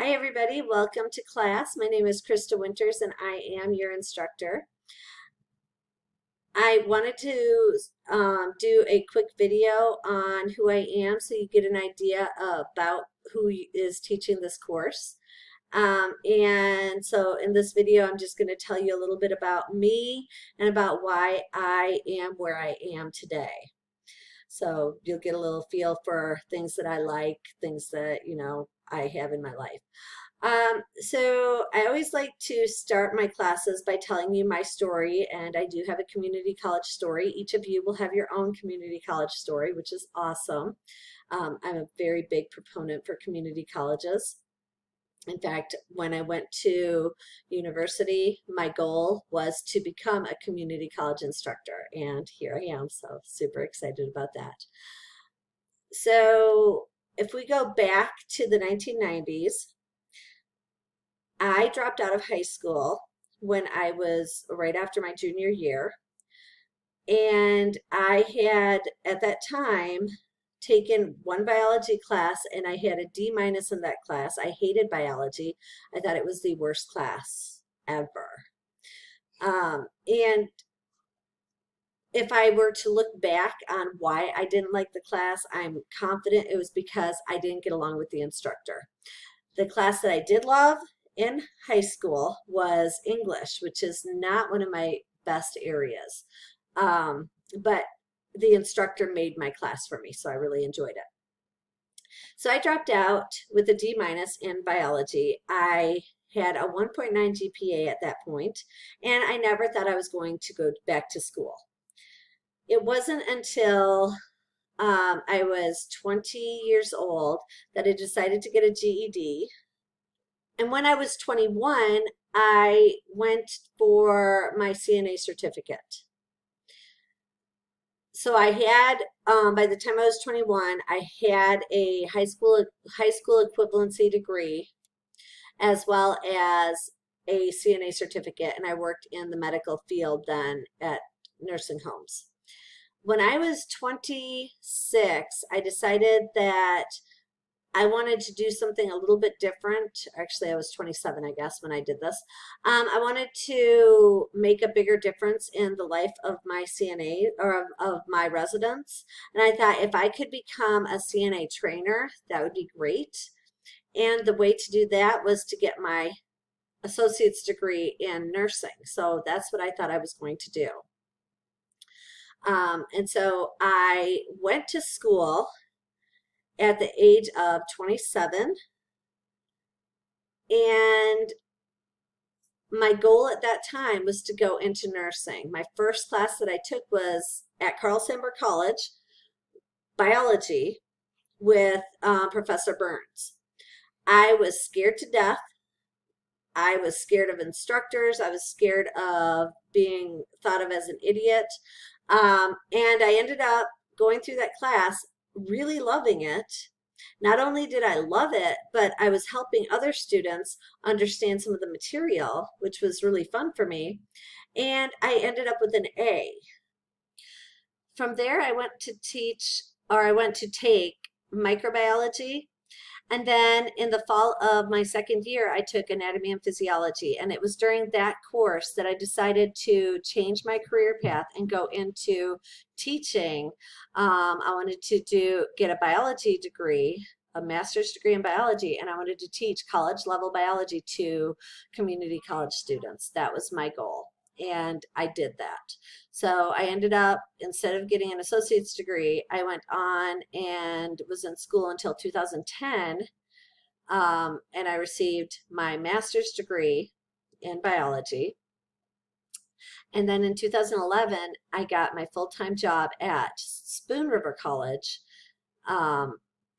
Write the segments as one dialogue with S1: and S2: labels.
S1: Hi everybody, welcome to class. My name is Krista Winters and I am your instructor. I wanted to do a quick video on who I am so you get an idea about who is teaching this course. And so in this video, I'm just going to tell you a little bit about me and about why I am where I am today. So you'll get a little feel for things that I like, things that, I have in my life. So I always like to start my classes by telling you my story, and I do have a community college story. Each of you will have your own community college story, which is awesome. I'm a very big proponent for community colleges. In fact, when I went to university, my goal was to become a community college instructor, and here I am, so super excited about that. So if we go back to the 1990s, I dropped out of high school when I was right after my junior year. And I had, at that time, taken one biology class and I had a D- in that class. I hated biology. I thought it was the worst class ever. And if I were to look back on why I didn't like the class, I'm confident it was because I didn't get along with the instructor. The class that I did love in high school was English, which is not one of my best areas. But the instructor made my class for me, so I really enjoyed it. So I dropped out with a D- in biology. I had a 1.9 GPA at that point, and I never thought I was going to go back to school. It wasn't until I was 20 years old that I decided to get a GED. And when I was 21, I went for my CNA certificate. So I had, by the time I was 21, I had a high school equivalency degree, as well as a CNA certificate, and I worked in the medical field then at nursing homes. When I was 26, I decided that I wanted to do something a little bit different. Actually, I was 27, I guess, when I did this. I wanted to make a bigger difference in the life of my CNA or of my residents. And I thought if I could become a CNA trainer, that would be great. And the way to do that was to get my associate's degree in nursing. So that's what I thought I was going to do. And so I went to school at the age of 27, and my goal at that time was to go into nursing. My first class that I took was at Carl Sandburg College, biology, with Professor Burns. I was scared to death. I was scared of instructors. I was scared of being thought of as an idiot. And I ended up going through that class, really loving it. Not only did I love it, but I was helping other students understand some of the material, which was really fun for me. And I ended up with an A. From there, I went to take microbiology. And then in the fall of my second year, I took anatomy and physiology. And it was during that course that I decided to change my career path and go into teaching. I wanted to get a biology degree, a master's degree in biology, and I wanted to teach college level biology to community college students. That was my goal. And I did that. So I ended up, instead of getting an associate's degree, I went on and was in school until 2010, and I received my master's degree in biology. And then in 2011, I got my full-time job at Spoon River College.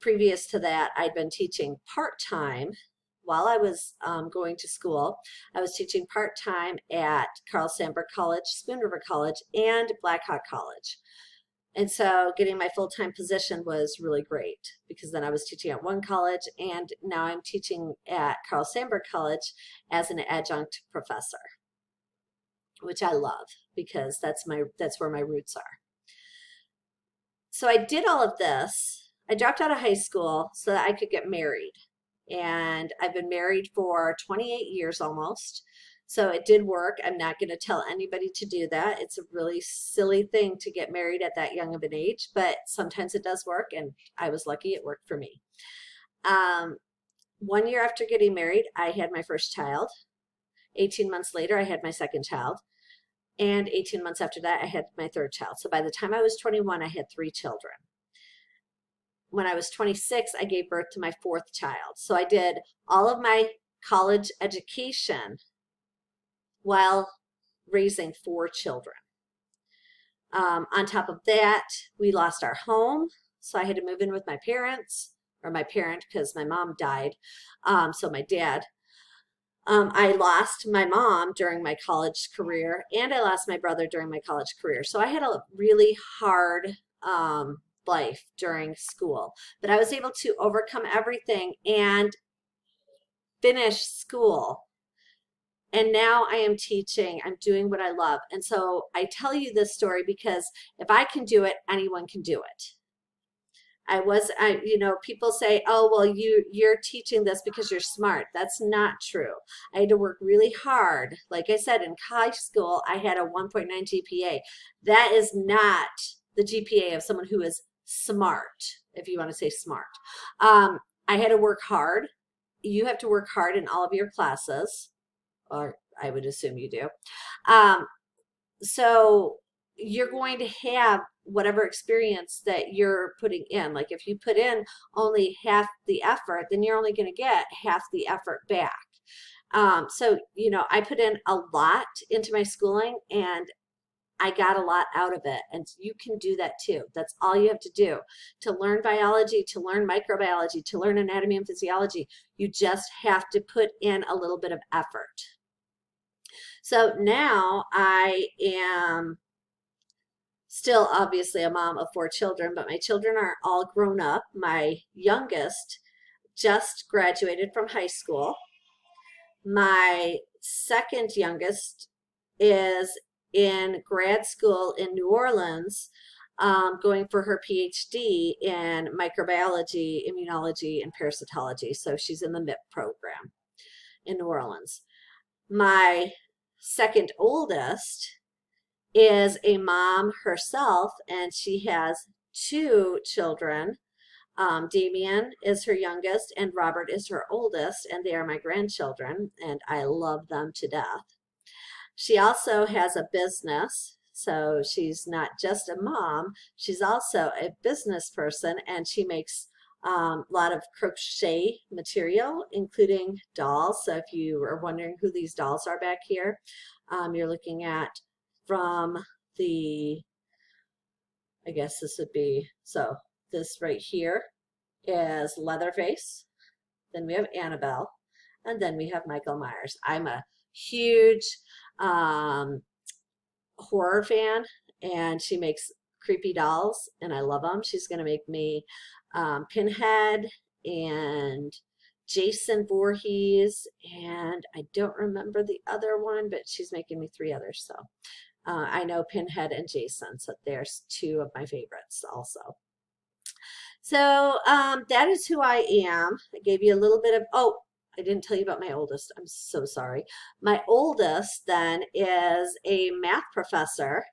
S1: Previous to that, I'd been teaching part-time while I was going to school. I was teaching part-time at Carl Sandburg College, Spoon River College, and Blackhawk College. And so getting my full-time position was really great because then I was teaching at one college, and now I'm teaching at Carl Sandburg College as an adjunct professor, which I love because that's where my roots are. So I did all of this. I dropped out of high school so that I could get married. and I've been married for 28 years almost. So it did work. I'm not going to tell anybody to do that. It's a really silly thing to get married at that young of an age, but sometimes it does work, and I was lucky it worked for me. Um, 1 year after getting married, I had my first child. 18 months later, I had my second child. And 18 months after that, I had my third child. So by the time I was 21, I had 3 children. When I was 26, I gave birth to my fourth child. So I did all of my college education while raising 4 children. On top of that, we lost our home. So I had to move in with my parents, or my parent, because my mom died. So my dad. I lost my mom during my college career, and I lost my brother during my college career. So I had a really hard life during school, but I was able to overcome everything and finish school. And now I am teaching, I'm doing what I love. And so I tell you this story because if I can do it, anyone can do it. People say, oh, well, you're teaching this because you're smart. That's not true. I had to work really hard. Like I said, in high school, I had a 1.9 GPA. That is not the GPA of someone who is smart, if you want to say smart. I had to work hard. You have to work hard in all of your classes, or I would assume you do. So you're going to have whatever experience that you're putting in. Like if you put in only half the effort, then you're only going to get half the effort back. I put in a lot into my schooling, and I got a lot out of it. And you can do that too. That's all you have to do to learn biology, to learn microbiology, to learn anatomy and physiology. You just have to put in a little bit of effort. So now I am still obviously a mom of 4 children, but my children are all grown up. My youngest just graduated from high school. My second youngest is in grad school in New Orleans, going for her PhD in microbiology, immunology, and parasitology. So she's in the MIP program in New Orleans. My second oldest is a mom herself, and she has 2 children. Damien is her youngest, and Robert is her oldest, and they are my grandchildren, and I love them to death. She also has a business, so she's not just a mom, she's also a business person, and she makes a lot of crochet material, including dolls. So if you are wondering who these dolls are back here, you're looking at from the, I guess this would be, so this right here is Leatherface, then we have Annabelle, and then we have Michael Myers. I'm a huge horror fan, and she makes creepy dolls, and I love them. She's going to make me Pinhead and Jason Voorhees, and I don't remember the other one, but she's making me 3 others. So I know Pinhead and Jason, so there's 2 of my favorites also. So that is who I am. I gave you a little bit of, oh, I didn't tell you about my oldest. I'm so sorry. My oldest then is a math professor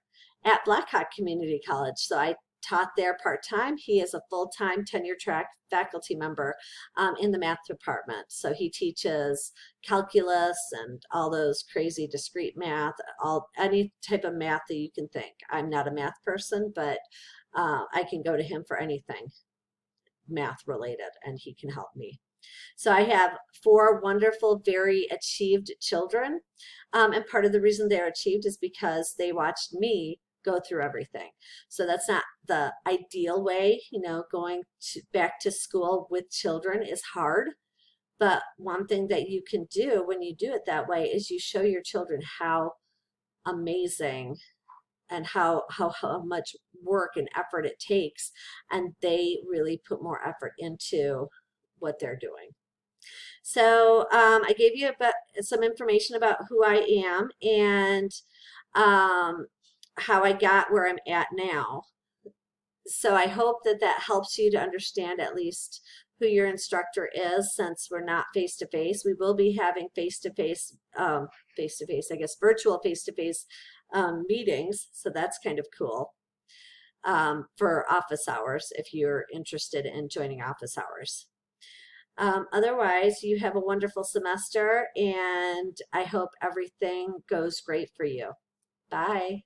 S1: at Blackhawk Community College. So I taught there part-time. He is a full-time tenure-track faculty member in the math department. So he teaches calculus and all those crazy discrete math, any type of math that you can think. I'm not a math person, but I can go to him for anything math related, and he can help me. So I have 4 wonderful, very achieved children. And part of the reason they're achieved is because they watched me go through everything. So that's not the ideal way, going back to school with children is hard. But one thing that you can do when you do it that way is you show your children how amazing and how much work and effort it takes, and they really put more effort into what they're doing. So I gave you some information about who I am and how I got where I'm at now. So I hope that helps you to understand at least who your instructor is since we're not face to face. We will be having face to face, I guess, virtual face to face meetings. So that's kind of cool for office hours if you're interested in joining office hours. Otherwise, you have a wonderful semester, and I hope everything goes great for you. Bye.